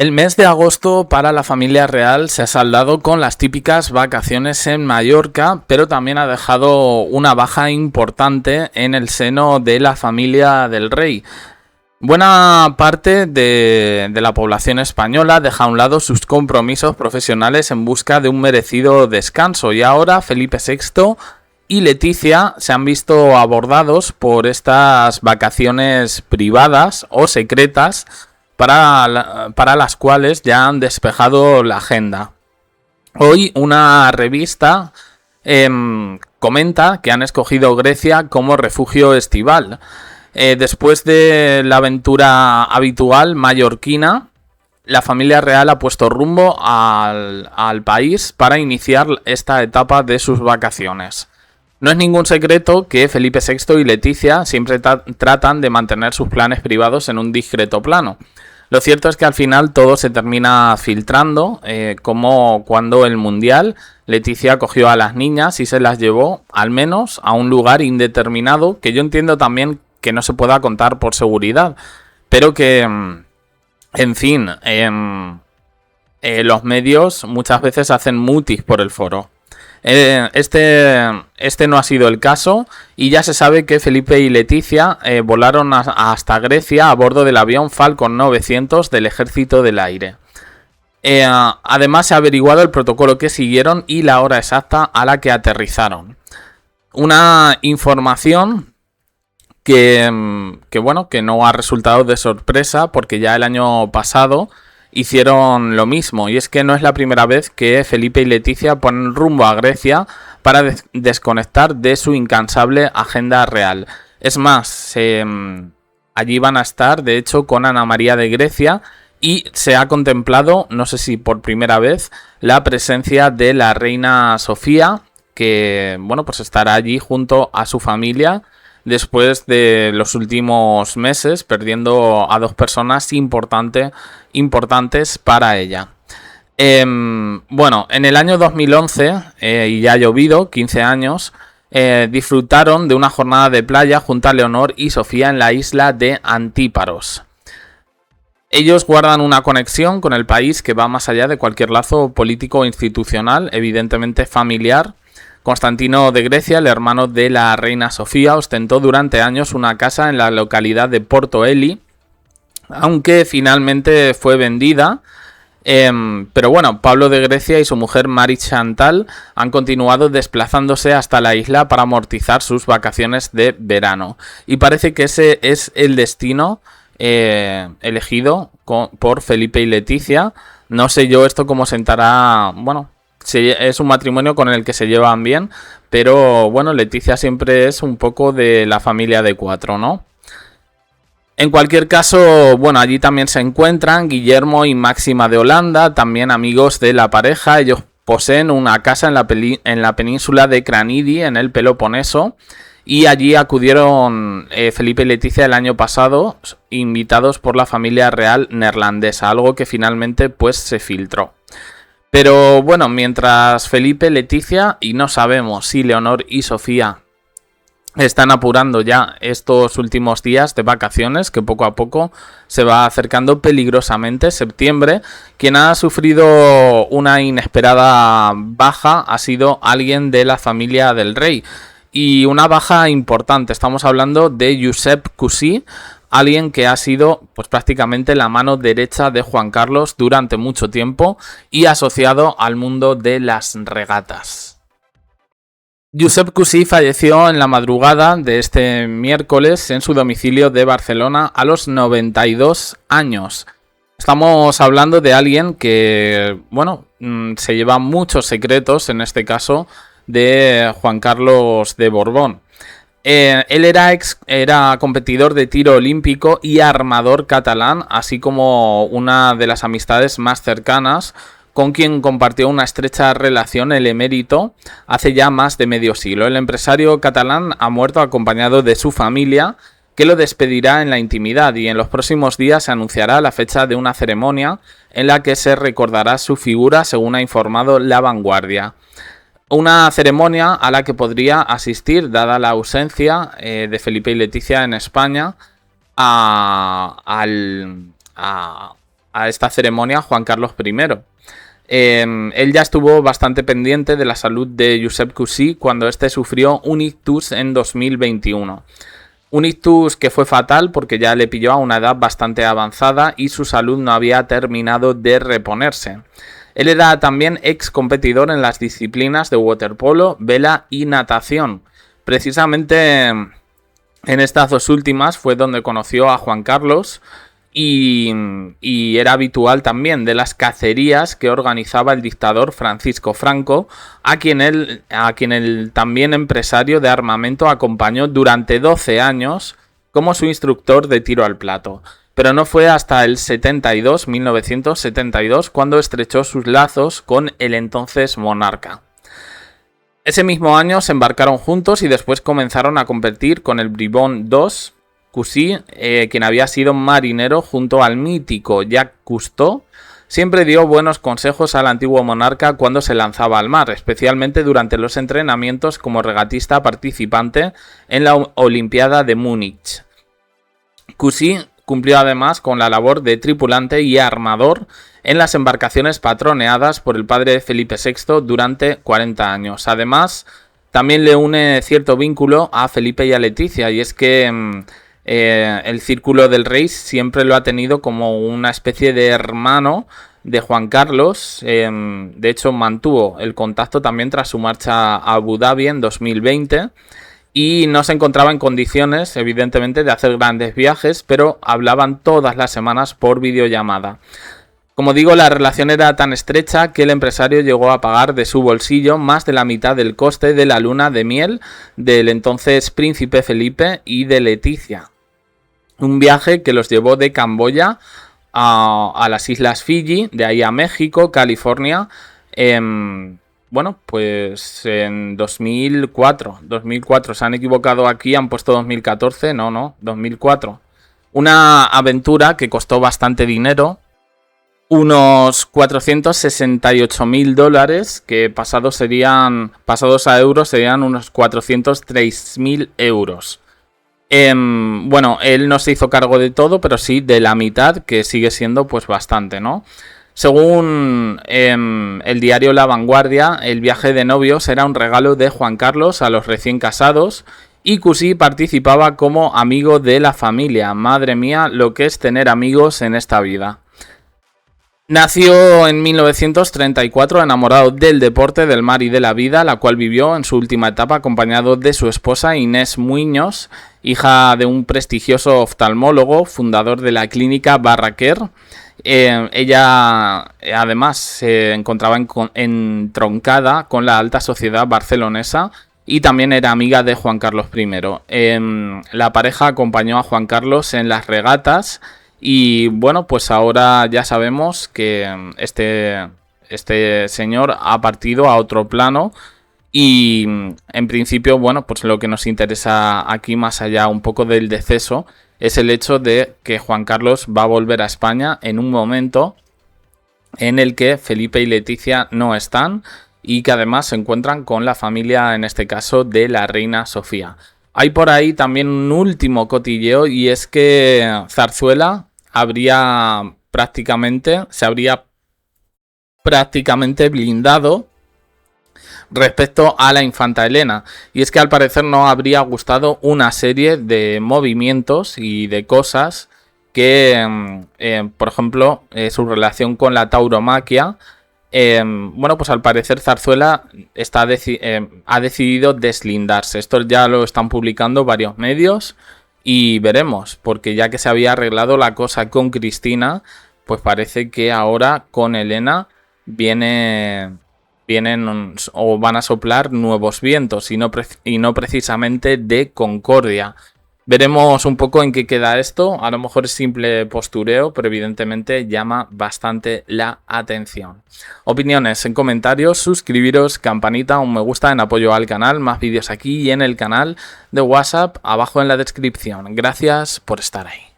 El mes de agosto para la familia real se ha saldado con las típicas vacaciones en Mallorca, pero también ha dejado una baja importante en el seno de la familia del rey. Buena parte de la población española deja a un lado sus compromisos profesionales en busca de un merecido descanso, y ahora Felipe VI y Leticia se han visto abordados por estas vacaciones privadas o secretas para las cuales ya han despejado la agenda. Hoy una revista comenta que han escogido Grecia como refugio estival. Después de la aventura habitual mallorquina, la familia real ha puesto rumbo al país para iniciar esta etapa de sus vacaciones. No es ningún secreto que Felipe VI y Leticia siempre tratan de mantener sus planes privados en un discreto plano. Lo cierto es que al final todo se termina filtrando, como cuando el Mundial Leticia cogió a las niñas y se las llevó al menos a un lugar indeterminado, que yo entiendo también que no se pueda contar por seguridad, pero que, en fin, los medios muchas veces hacen mutis por el foro. Este no ha sido el caso, y ya se sabe que Felipe y Leticia volaron hasta Grecia a bordo del avión Falcon 900 del Ejército del Aire. Además se ha averiguado el protocolo que siguieron y la hora exacta a la que aterrizaron. Una información que no ha resultado de sorpresa, porque ya el año pasado hicieron lo mismo, y es que no es la primera vez que Felipe y Leticia ponen rumbo a Grecia para desconectar de su incansable agenda real. Es más, allí van a estar, de hecho, con Ana María de Grecia, y se ha contemplado, no sé si por primera vez, la presencia de la reina Sofía, que pues estará allí junto a su familia, después de los últimos meses perdiendo a dos personas importantes para ella. En el año 2011, y ya ha llovido, 15 años, disfrutaron de una jornada de playa junto a Leonor y Sofía en la isla de Antíparos. Ellos guardan una conexión con el país que va más allá de cualquier lazo político o institucional, evidentemente familiar. Constantino de Grecia, el hermano de la reina Sofía, ostentó durante años una casa en la localidad de Porto Eli, aunque finalmente fue vendida. Pero Pablo de Grecia y su mujer Marie Chantal han continuado desplazándose hasta la isla para amortizar sus vacaciones de verano. Y parece que ese es el destino elegido por Felipe y Leticia. No sé yo esto cómo sentará. Es un matrimonio con el que se llevan bien, pero Leticia siempre es un poco de la familia de cuatro, ¿no? En cualquier caso, allí también se encuentran Guillermo y Máxima de Holanda, también amigos de la pareja. Ellos poseen una casa en la península de Cranidi, en el Peloponeso, y allí acudieron Felipe y Leticia el año pasado, invitados por la familia real neerlandesa, algo que finalmente se filtró. Pero mientras Felipe, Leticia y no sabemos si Leonor y Sofía están apurando ya estos últimos días de vacaciones, que poco a poco se va acercando peligrosamente septiembre, quien ha sufrido una inesperada baja ha sido alguien de la familia del rey. Y una baja importante, estamos hablando de Josep Cusí, alguien que ha sido prácticamente la mano derecha de Juan Carlos durante mucho tiempo y asociado al mundo de las regatas. Josep Cusí falleció en la madrugada de este miércoles en su domicilio de Barcelona a los 92 años. Estamos hablando de alguien que, se lleva muchos secretos, en este caso, de Juan Carlos de Borbón. Él era competidor de tiro olímpico y armador catalán, así como una de las amistades más cercanas, con quien compartió una estrecha relación el emérito hace ya más de medio siglo. El empresario catalán ha muerto acompañado de su familia, que lo despedirá en la intimidad, y en los próximos días se anunciará la fecha de una ceremonia en la que se recordará su figura, según ha informado La Vanguardia. Una ceremonia a la que podría asistir, dada la ausencia de Felipe y Leticia en España, a a esta ceremonia Juan Carlos I. Él ya estuvo bastante pendiente de la salud de Josep Cusí cuando este sufrió un ictus en 2021. Un ictus que fue fatal porque ya le pilló a una edad bastante avanzada y su salud no había terminado de reponerse. Él era también ex competidor en las disciplinas de waterpolo, vela y natación. Precisamente en estas dos últimas fue donde conoció a Juan Carlos y era habitual también de las cacerías que organizaba el dictador Francisco Franco, a quien el también empresario de armamento acompañó durante 12 años como su instructor de tiro al plato. Pero no fue hasta el 1972, cuando estrechó sus lazos con el entonces monarca. Ese mismo año se embarcaron juntos y después comenzaron a competir con el Bribón II. Cusí, quien había sido marinero junto al mítico Jacques Cousteau, siempre dio buenos consejos al antiguo monarca cuando se lanzaba al mar, especialmente durante los entrenamientos como regatista participante en la Olimpiada de Múnich. Cusí cumplió además con la labor de tripulante y armador en las embarcaciones patroneadas por el padre de Felipe VI durante 40 años. Además, también le une cierto vínculo a Felipe y a Leticia, y es que el Círculo del Rey siempre lo ha tenido como una especie de hermano de Juan Carlos. De hecho, mantuvo el contacto también tras su marcha a Abu Dhabi en 2020 y no se encontraba en condiciones, evidentemente, de hacer grandes viajes, pero hablaban todas las semanas por videollamada. Como digo, la relación era tan estrecha que el empresario llegó a pagar de su bolsillo más de la mitad del coste de la luna de miel del entonces príncipe Felipe y de Leticia. Un viaje que los llevó de Camboya a las islas Fiji, de ahí a México, California, pues en 2004. Se han equivocado aquí, han puesto 2014, no, 2004. Una aventura que costó bastante dinero, unos $468.000, que pasados a euros serían unos 403.000 euros. Él no se hizo cargo de todo, pero sí de la mitad, que sigue siendo pues bastante, ¿no? Según el diario La Vanguardia, el viaje de novios era un regalo de Juan Carlos a los recién casados y Cusí participaba como amigo de la familia. Madre mía, lo que es tener amigos en esta vida. Nació en 1934 enamorado del deporte, del mar y de la vida, la cual vivió en su última etapa acompañado de su esposa Inés Muñoz, hija de un prestigioso oftalmólogo, fundador de la clínica Barraquer. Ella además se encontraba entroncada con la alta sociedad barcelonesa y también era amiga de Juan Carlos I. La pareja acompañó a Juan Carlos en las regatas. Y bueno, pues ahora ya sabemos que este señor ha partido a otro plano y en principio, bueno, pues lo que nos interesa aquí, más allá un poco del deceso, es el hecho de que Juan Carlos va a volver a España en un momento en el que Felipe y Leticia no están y que además se encuentran con la familia, en este caso, de la reina Sofía. Hay por ahí también un último cotilleo y es que Zarzuela se habría prácticamente blindado respecto a la infanta Elena, y es que al parecer no habría gustado una serie de movimientos y de cosas que, por ejemplo, su relación con la tauromaquia. Pues al parecer Zarzuela ha decidido deslindarse. Esto ya lo están publicando varios medios y veremos, porque ya que se había arreglado la cosa con Cristina, pues parece que ahora con Elena vienen o van a soplar nuevos vientos y no precisamente de concordia. Veremos un poco en qué queda esto. A lo mejor es simple postureo, pero evidentemente llama bastante la atención. Opiniones en comentarios, suscribiros, campanita, un me gusta en apoyo al canal, más vídeos aquí y en el canal de WhatsApp abajo en la descripción. Gracias por estar ahí.